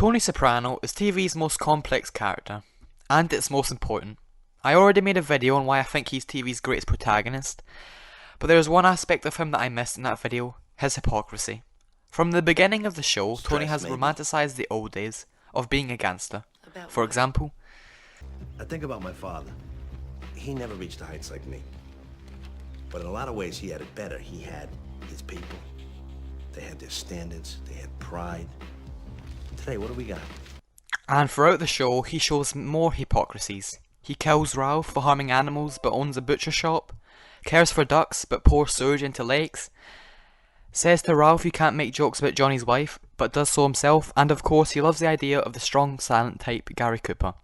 Tony Soprano is TV's most complex character, and its most important. I already made a video on why I think he's TV's greatest protagonist, but there is one aspect of him that I missed in that video, his hypocrisy. From the beginning of the show, Tony has romanticised the old days of being a gangster. For example, I think about my father. He never reached the heights like me. But in a lot of ways, he had it better. He had his people. They had their standards. They had pride. Today, what do we got? And throughout the show, he shows more hypocrisies. He kills Ralph for harming animals but owns a butcher shop, cares for ducks but pours sewage into lakes, says to Ralph he can't make jokes about Johnny's wife but does so himself, and of course he loves the idea of the strong silent type Gary Cooper.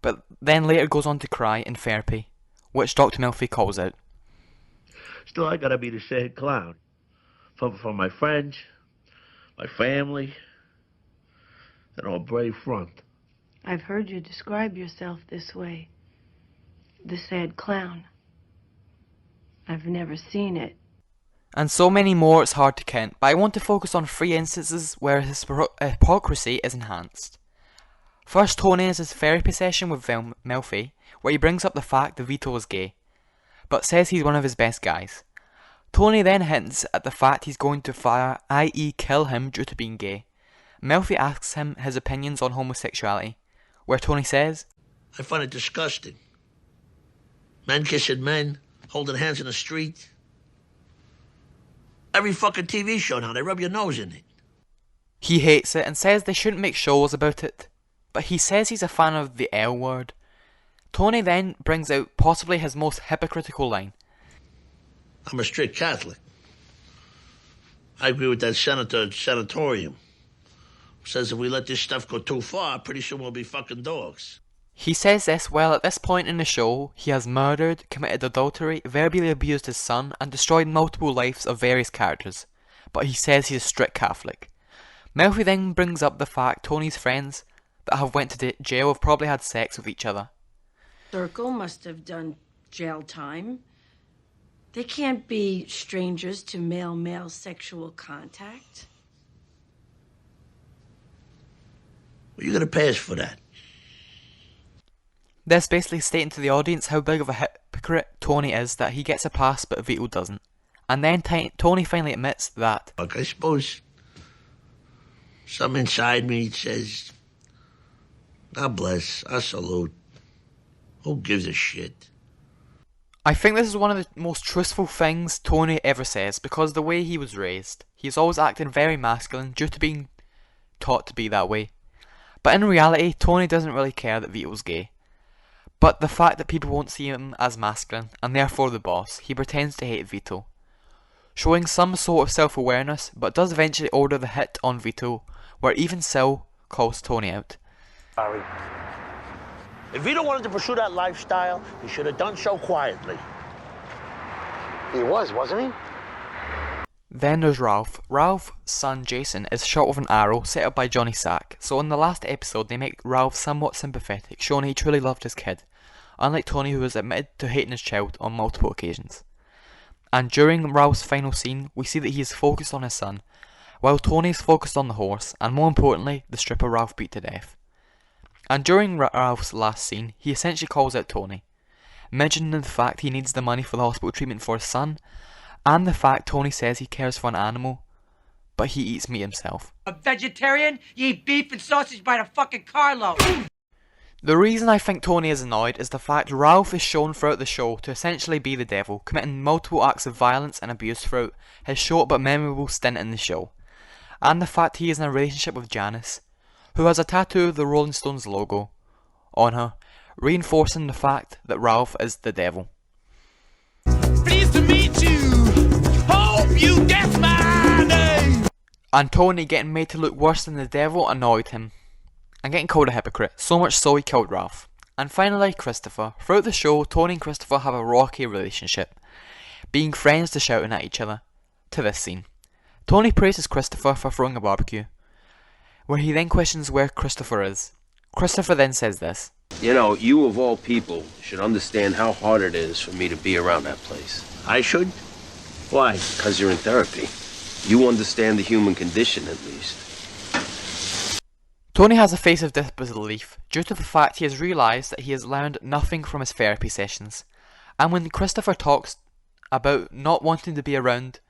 But then later goes on to cry in therapy, which Dr. Melfi calls out. Still, I gotta be the sad clown. For my friends, my family, and our brave front. I've heard you describe yourself this way. The sad clown. I've never seen it. And so many more it's hard to count, but I want to focus on 3 instances where his hypocrisy is enhanced. First, Tony has his therapy session with Melfi, where he brings up the fact that Vito is gay, but says he's one of his best guys. Tony then hints at the fact he's going to fire, i.e. kill him due to being gay. Melfi asks him his opinions on homosexuality, where Tony says, I find it disgusting. Men kissing men, holding hands in the street. Every fucking TV show now, they rub your nose in it. He hates it and says they shouldn't make shows about it, but he says he's a fan of the L word. Tony then brings out possibly his most hypocritical line. I'm a strict Catholic. I agree with that sanatorium. Says if we let this stuff go too far, pretty soon we'll be fucking dogs. He says this while at this point in the show, he has murdered, committed adultery, verbally abused his son, and destroyed multiple lives of various characters. But he says he's a strict Catholic. Melfi then brings up the fact Tony's friends that have went to jail have probably had sex with each other. Circle must have done jail time. They can't be strangers to male-male sexual contact. Well, you're gonna pay us for that. This basically stating to the audience how big of a hypocrite Tony is, that he gets a pass but Vito doesn't. And then Tony finally admits that, Look, I suppose something inside me says, God bless, I salute. Who gives a shit? I think this is one of the most truthful things Tony ever says, because the way he was raised, he's always acting very masculine due to being taught to be that way. But in reality, Tony doesn't really care that Vito's gay. But the fact that people won't see him as masculine, and therefore the boss, he pretends to hate Vito. Showing some sort of self-awareness, but does eventually order the hit on Vito, where even Sil calls Tony out. Sorry. If Vito wanted to pursue that lifestyle, he should have done so quietly. He was, wasn't he? Then there's Ralph. Ralph's son Jason is shot with an arrow set up by Johnny Sack, so in the last episode they make Ralph somewhat sympathetic, showing he truly loved his kid, unlike Tony, who has admitted to hating his child on multiple occasions. And during Ralph's final scene, we see that he is focused on his son, while Tony is focused on the horse, and more importantly, the stripper Ralph beat to death. And during Ralph's last scene, he essentially calls out Tony, mentioning the fact he needs the money for the hospital treatment for his son, and the fact Tony says he cares for an animal, but he eats meat himself. A vegetarian? You eat beef and sausage by the fucking carload. The reason I think Tony is annoyed is the fact Ralph is shown throughout the show to essentially be the devil, committing multiple acts of violence and abuse throughout his short but memorable stint in the show. And the fact he is in a relationship with Janice, who has a tattoo of the Rolling Stones logo on her, reinforcing the fact that Ralph is the devil. Pleased to meet you. Hope you guess my name. And Tony getting made to look worse than the devil annoyed him, and getting called a hypocrite, so much so he killed Ralph. And finally, Christopher. Throughout the show, Tony and Christopher have a rocky relationship, being friends to shouting at each other, to this scene. Tony praises Christopher for throwing a barbecue, where he then questions where Christopher is. Christopher then says this. You know, you of all people should understand how hard it is for me to be around that place. I should? Why? Because you're in therapy. You understand the human condition, at least. Tony has a face of disbelief due to the fact he has realised that he has learned nothing from his therapy sessions, and when Christopher talks about not wanting to be around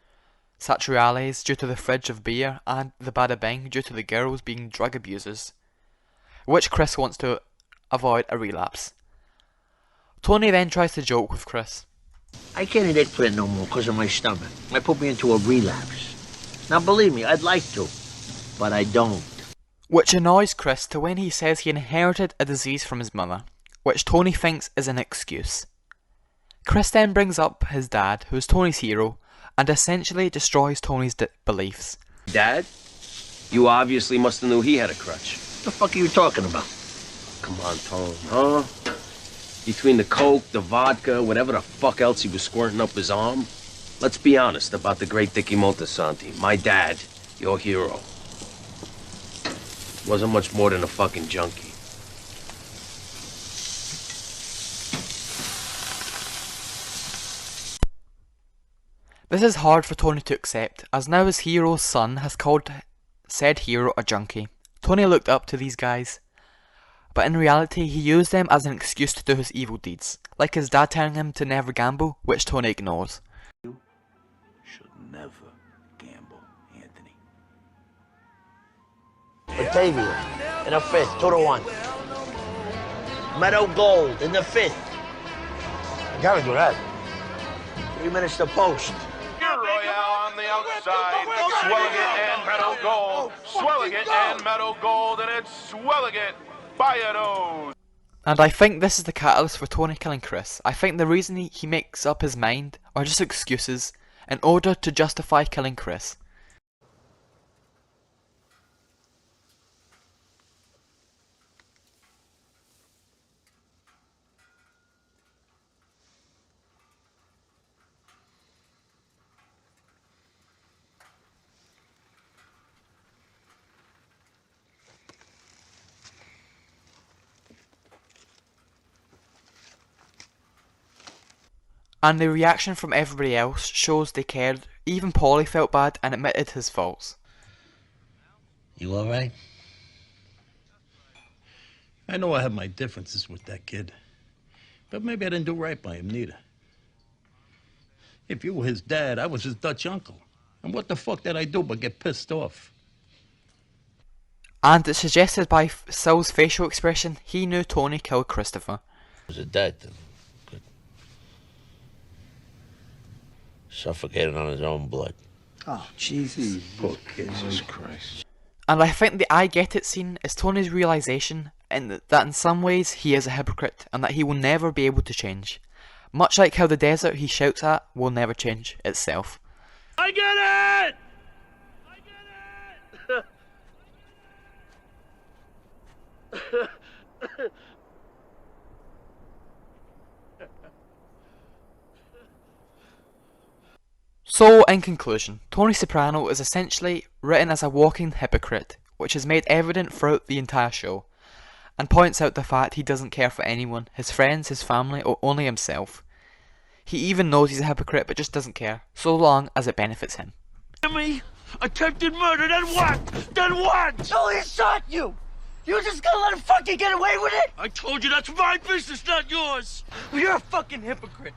such realities due to the fridge of beer and the bada bing due to the girls being drug abusers, which Chris wants to avoid a relapse. Tony then tries to joke with Chris. I can't eat eggplant no more because of my stomach. Might put me into a relapse. Now believe me, I'd like to, but I don't. Which annoys Chris to when he says he inherited a disease from his mother, which Tony thinks is an excuse. Chris then brings up his dad, who is Tony's hero, and essentially destroys Tony's beliefs. Dad? You obviously must have knew he had a crutch. What the fuck are you talking about? Come on, Tone, huh? Between the coke, the vodka, whatever the fuck else he was squirting up his arm, let's be honest about the great Dickie Montesanti, my dad, your hero. Wasn't much more than a fucking junkie. This is hard for Tony to accept, as now his hero's son has called said hero a junkie. Tony looked up to these guys, but in reality he used them as an excuse to do his evil deeds, like his dad telling him to never gamble, which Tony ignores. You should never gamble, Anthony. Batavia in the fifth, 2-1. Meadow Gold in the fifth. You gotta do that. 3 minutes to post. Royale on the outside. Swelligan and Meadow Gold. Swelligan and Meadow Gold, and it's Swelligan by a nose. And I think this is the catalyst for Tony killing Chris. I think the reason he makes up his mind are just excuses in order to justify killing Chris. And the reaction from everybody else shows they cared. Even Paulie felt bad and admitted his faults. You all right? I know I have my differences with that kid, but maybe I didn't do right by him neither. If you were his dad, I was his Dutch uncle. And what the fuck did I do but get pissed off? And it's suggested by Sil's facial expression, he knew Tony killed Christopher. Was it that then? Good. Suffocated on his own blood. Oh, Jesus. Poor kid. Jesus Christ. And I think the I get it scene is Tony's realisation that in some ways he is a hypocrite and that he will never be able to change. Much like how the desert he shouts at will never change itself. I get it! So, in conclusion, Tony Soprano is essentially written as a walking hypocrite, which is made evident throughout the entire show, and points out the fact he doesn't care for anyone, his friends, his family, or only himself. He even knows he's a hypocrite but just doesn't care, so long as it benefits him. Me? Attempted murder, then what? Then what? No, he shot you! You just gonna let him fucking get away with it? I told you that's my business, not yours. You're a fucking hypocrite.